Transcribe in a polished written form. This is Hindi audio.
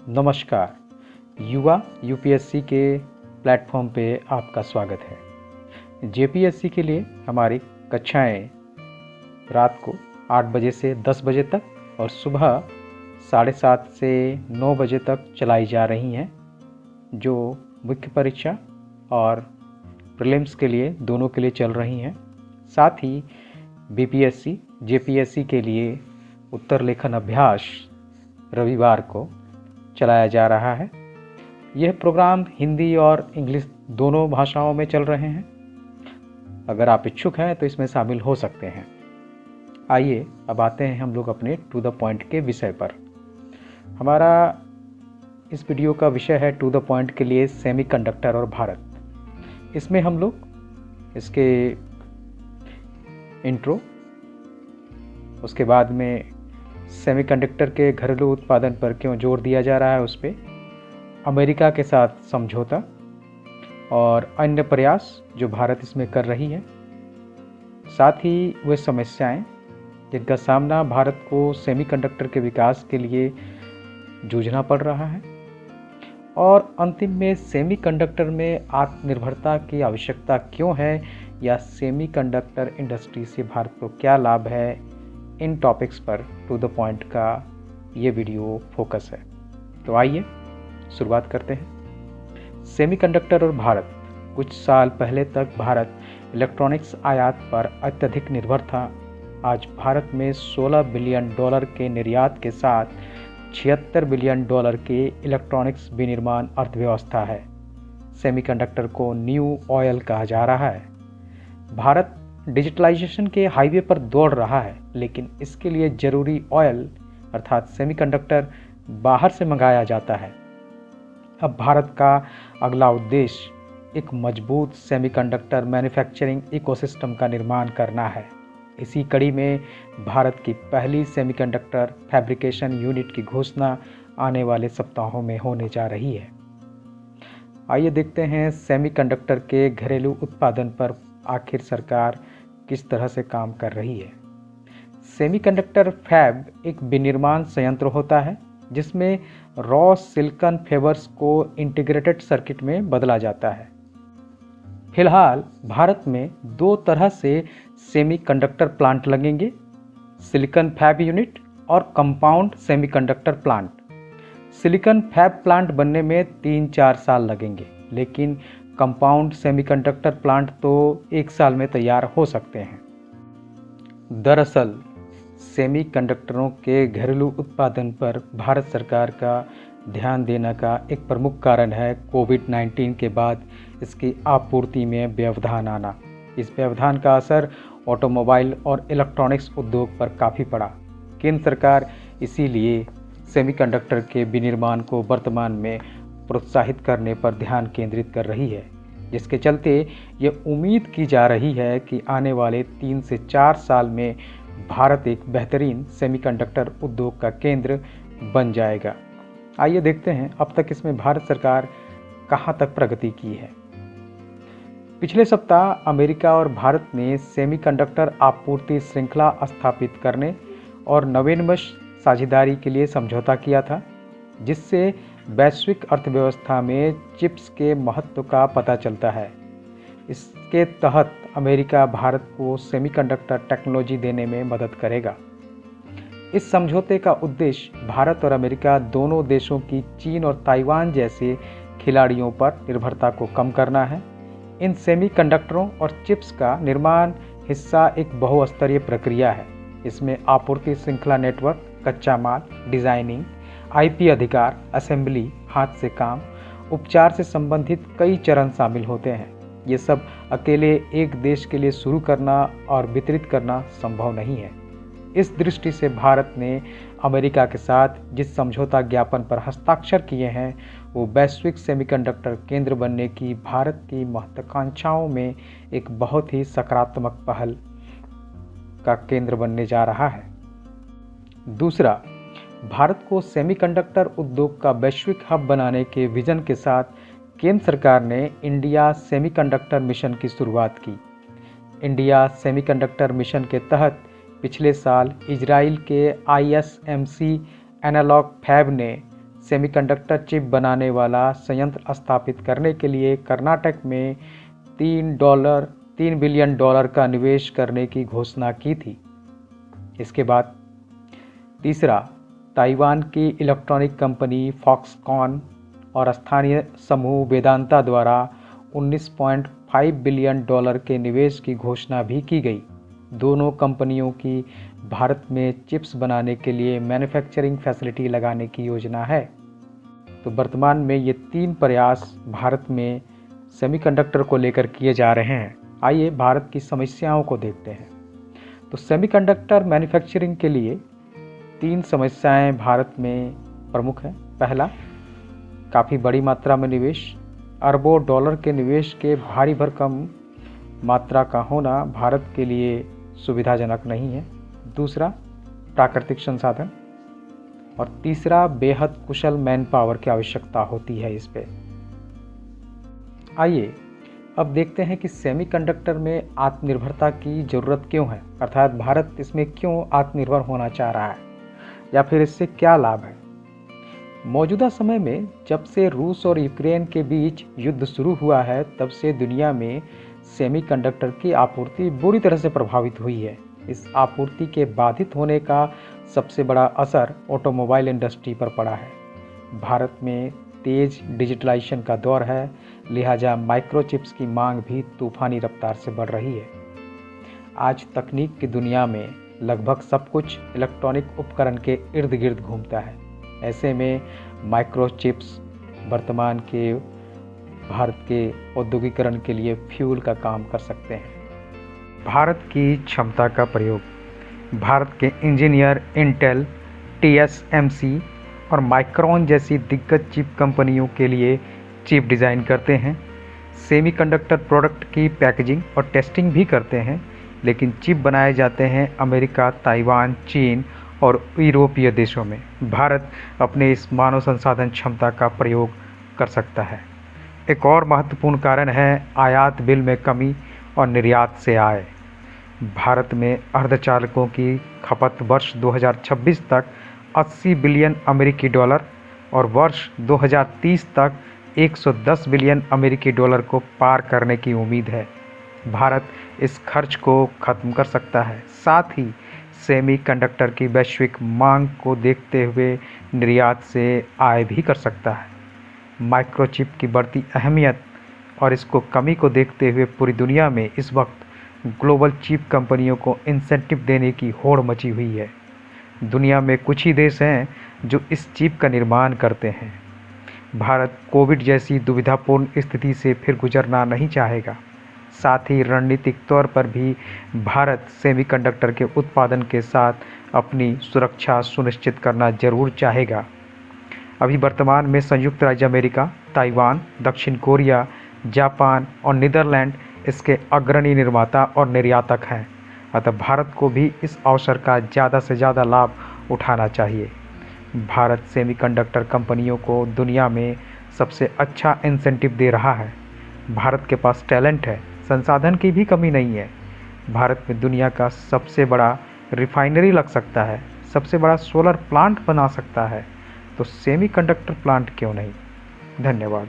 नमस्कार। युवा यूपीएससी के प्लेटफॉर्म पे आपका स्वागत है। जेपीएससी के लिए हमारी कक्षाएं रात को 8 बजे से 10 बजे तक और सुबह 7:30 से 9 बजे तक चलाई जा रही हैं, जो मुख्य परीक्षा और प्रीलिम्स के लिए दोनों के लिए चल रही हैं। साथ ही बीपीएससी जेपीएससी के लिए उत्तर लेखन अभ्यास रविवार को चलाया जा रहा है। यह प्रोग्राम हिंदी और इंग्लिश दोनों भाषाओं में चल रहे हैं। अगर आप इच्छुक हैं तो इसमें शामिल हो सकते हैं। आइए अब आते हैं हम लोग अपने टू द पॉइंट के विषय पर। हमारा इस वीडियो का विषय है टू द पॉइंट के लिए सेमीकंडक्टर और भारत। इसमें हम लोग इसके इंट्रो, उसके बाद में सेमीकंडक्टर के घरेलू उत्पादन पर क्यों जोर दिया जा रहा है, उस पर अमेरिका के साथ समझौता और अन्य प्रयास जो भारत इसमें कर रही है, साथ ही वे समस्याएं जिनका सामना भारत को सेमीकंडक्टर के विकास के लिए जूझना पड़ रहा है, और अंतिम में सेमीकंडक्टर में आत्मनिर्भरता की आवश्यकता क्यों है या सेमीकंडक्टर इंडस्ट्री से भारत को क्या लाभ है। इन टॉपिक्स पर टू द पॉइंट का ये वीडियो फोकस है। तो आइए शुरुआत करते हैं। सेमीकंडक्टर और भारत। कुछ साल पहले तक भारत इलेक्ट्रॉनिक्स आयात पर अत्यधिक निर्भर था। आज भारत में $16 बिलियन के निर्यात के साथ $76 बिलियन के इलेक्ट्रॉनिक्स विनिर्माण अर्थव्यवस्था है। सेमीकंडक्टर को न्यू ऑयल कहा जा रहा है। भारत डिजिटलाइजेशन के हाईवे पर दौड़ रहा है, लेकिन इसके लिए जरूरी ऑयल अर्थात सेमीकंडक्टर बाहर से मंगाया जाता है। अब भारत का अगला उद्देश्य एक मजबूत सेमीकंडक्टर मैन्युफैक्चरिंग इकोसिस्टम का निर्माण करना है। इसी कड़ी में भारत की पहली सेमीकंडक्टर फैब्रिकेशन यूनिट की घोषणा आने वाले सप्ताहों में होने जा रही है। आइए देखते हैं सेमीकंडक्टर के घरेलू उत्पादन पर आखिर सरकार किस तरह से काम कर रही है। सेमीकंडक्टर फैब एक विनिर्माण संयंत्र होता है जिसमें रॉ सिलिकॉन फाइबर्स को इंटीग्रेटेड सर्किट में बदला जाता है। फिलहाल भारत में 2 तरह से सेमीकंडक्टर प्लांट लगेंगे, सिलिकॉन फैब यूनिट और compound semiconductor plant. Silicon fab plant बनने में 3-4 साल लगेंगे, लेकिन कंपाउंड सेमीकंडक्टर प्लांट तो 1 साल में तैयार हो सकते हैं। दरअसल सेमीकंडक्टरों के घरेलू उत्पादन पर भारत सरकार का ध्यान देने का एक प्रमुख कारण है कोविड-19 के बाद इसकी आपूर्ति में व्यवधान आना। इस व्यवधान का असर ऑटोमोबाइल और इलेक्ट्रॉनिक्स उद्योग पर काफ़ी पड़ा। केंद्र सरकार इसीलिए सेमीकंडक्टर के विनिर्माण को वर्तमान में प्रोत्साहित करने पर ध्यान केंद्रित कर रही है, जिसके चलते ये उम्मीद की जा रही है कि आने वाले 3 से 4 साल में भारत एक बेहतरीन सेमीकंडक्टर उद्योग का केंद्र बन जाएगा। आइए देखते हैं अब तक इसमें भारत सरकार कहां तक प्रगति की है। पिछले सप्ताह अमेरिका और भारत ने सेमीकंडक्टर आपूर्ति श्रृंखला स्थापित करने और नवीनतम साझेदारी के लिए समझौता किया था, जिससे वैश्विक अर्थव्यवस्था में चिप्स के महत्व का पता चलता है। इसके तहत अमेरिका भारत को सेमीकंडक्टर टेक्नोलॉजी देने में मदद करेगा। इस समझौते का उद्देश्य भारत और अमेरिका दोनों देशों की चीन और ताइवान जैसे खिलाड़ियों पर निर्भरता को कम करना है। इन सेमीकंडक्टरों और चिप्स का निर्माण हिस्सा एक बहुस्तरीय प्रक्रिया है। इसमें आपूर्ति श्रृंखला नेटवर्क, कच्चा माल, डिजाइनिंग, आईपी अधिकार, असेंबली, हाथ से काम, उपचार से संबंधित कई चरण शामिल होते हैं। ये सब अकेले एक देश के लिए शुरू करना और वितरित करना संभव नहीं है। इस दृष्टि से भारत ने अमेरिका के साथ जिस समझौता ज्ञापन पर हस्ताक्षर किए हैं, वो वैश्विक सेमीकंडक्टर केंद्र बनने की भारत की महत्वाकांक्षाओं में एक बहुत ही सकारात्मक पहल का केंद्र बनने जा रहा है। दूसरा, भारत को सेमीकंडक्टर उद्योग का वैश्विक हब बनाने के विजन के साथ केंद्र सरकार ने इंडिया सेमीकंडक्टर मिशन की शुरुआत की। इंडिया सेमीकंडक्टर मिशन के तहत पिछले साल इजराइल के ISMC एनालॉग फैब ने सेमीकंडक्टर चिप बनाने वाला संयंत्र स्थापित करने के लिए कर्नाटक में $3 बिलियन का निवेश करने की घोषणा की थी। इसके बाद तीसरा, ताइवान की इलेक्ट्रॉनिक कंपनी फॉक्सकॉन और स्थानीय समूह वेदांता द्वारा $19.5 बिलियन के निवेश की घोषणा भी की गई। दोनों कंपनियों की भारत में चिप्स बनाने के लिए मैन्युफैक्चरिंग फैसिलिटी लगाने की योजना है। तो वर्तमान में ये 3 प्रयास भारत में सेमीकंडक्टर को लेकर किए जा रहे हैं। आइए भारत की समस्याओं को देखते हैं। तो सेमीकंडक्टर मैन्युफैक्चरिंग के लिए 3 समस्याएं भारत में प्रमुख हैं। पहला, काफ़ी बड़ी मात्रा में निवेश। अरबों डॉलर के निवेश के भारी भरकम मात्रा का होना भारत के लिए सुविधाजनक नहीं है। दूसरा, प्राकृतिक संसाधन। और तीसरा, बेहद कुशल मैन पावर की आवश्यकता होती है इस पे। आइए अब देखते हैं कि सेमीकंडक्टर में आत्मनिर्भरता की ज़रूरत क्यों है, अर्थात भारत इसमें क्यों आत्मनिर्भर होना चाह रहा है या फिर इससे क्या लाभ है। मौजूदा समय में जब से रूस और यूक्रेन के बीच युद्ध शुरू हुआ है, तब से दुनिया में सेमीकंडक्टर की आपूर्ति बुरी तरह से प्रभावित हुई है। इस आपूर्ति के बाधित होने का सबसे बड़ा असर ऑटोमोबाइल इंडस्ट्री पर पड़ा है। भारत में तेज डिजिटलाइजेशन का दौर है, लिहाजा माइक्रोचिप्स की मांग भी तूफानी रफ्तार से बढ़ रही है। आज तकनीक की दुनिया में लगभग सब कुछ इलेक्ट्रॉनिक उपकरण के इर्द गिर्द घूमता है। ऐसे में माइक्रोचिप्स वर्तमान के भारत के औद्योगिकरण के लिए फ्यूल का काम कर सकते हैं। भारत की क्षमता का प्रयोग। भारत के इंजीनियर इंटेल, TSMC और माइक्रॉन जैसी दिग्गज चिप कंपनियों के लिए चिप डिज़ाइन करते हैं। सेमीकंडक्टर प्रोडक्ट की पैकेजिंग और टेस्टिंग भी करते हैं, लेकिन चिप बनाए जाते हैं अमेरिका, ताइवान, चीन और यूरोपीय देशों में। भारत अपने इस मानव संसाधन क्षमता का प्रयोग कर सकता है। एक और महत्वपूर्ण कारण है आयात बिल में कमी और निर्यात से आय। भारत में अर्धचालकों की खपत वर्ष 2026 तक $80 बिलियन और वर्ष 2030 तक $110 बिलियन को पार करने की उम्मीद है। भारत इस खर्च को खत्म कर सकता है। साथ ही सेमीकंडक्टर की वैश्विक मांग को देखते हुए निर्यात से आय भी कर सकता है। माइक्रोचिप की बढ़ती अहमियत और इसको कमी को देखते हुए पूरी दुनिया में इस वक्त ग्लोबल चिप कंपनियों को इंसेंटिव देने की होड़ मची हुई है। दुनिया में कुछ ही देश हैं जो इस चिप का निर्माण करते हैं। भारत कोविड जैसी दुविधापूर्ण स्थिति से फिर गुजरना नहीं चाहेगा। साथ ही रणनीतिक तौर पर भी भारत सेमीकंडक्टर के उत्पादन के साथ अपनी सुरक्षा सुनिश्चित करना जरूर चाहेगा। अभी वर्तमान में संयुक्त राज्य अमेरिका, ताइवान, दक्षिण कोरिया, जापान और नीदरलैंड इसके अग्रणी निर्माता और निर्यातक हैं। अतः भारत को भी इस अवसर का ज़्यादा से ज़्यादा लाभ उठाना चाहिए। भारत सेमीकंडक्टर कंपनियों को दुनिया में सबसे अच्छा इंसेंटिव दे रहा है। भारत के पास टैलेंट है, संसाधन की भी कमी नहीं है। भारत में दुनिया का सबसे बड़ा रिफाइनरी लग सकता है, सबसे बड़ा सोलर प्लांट बना सकता है, तो सेमीकंडक्टर प्लांट क्यों नहीं। धन्यवाद।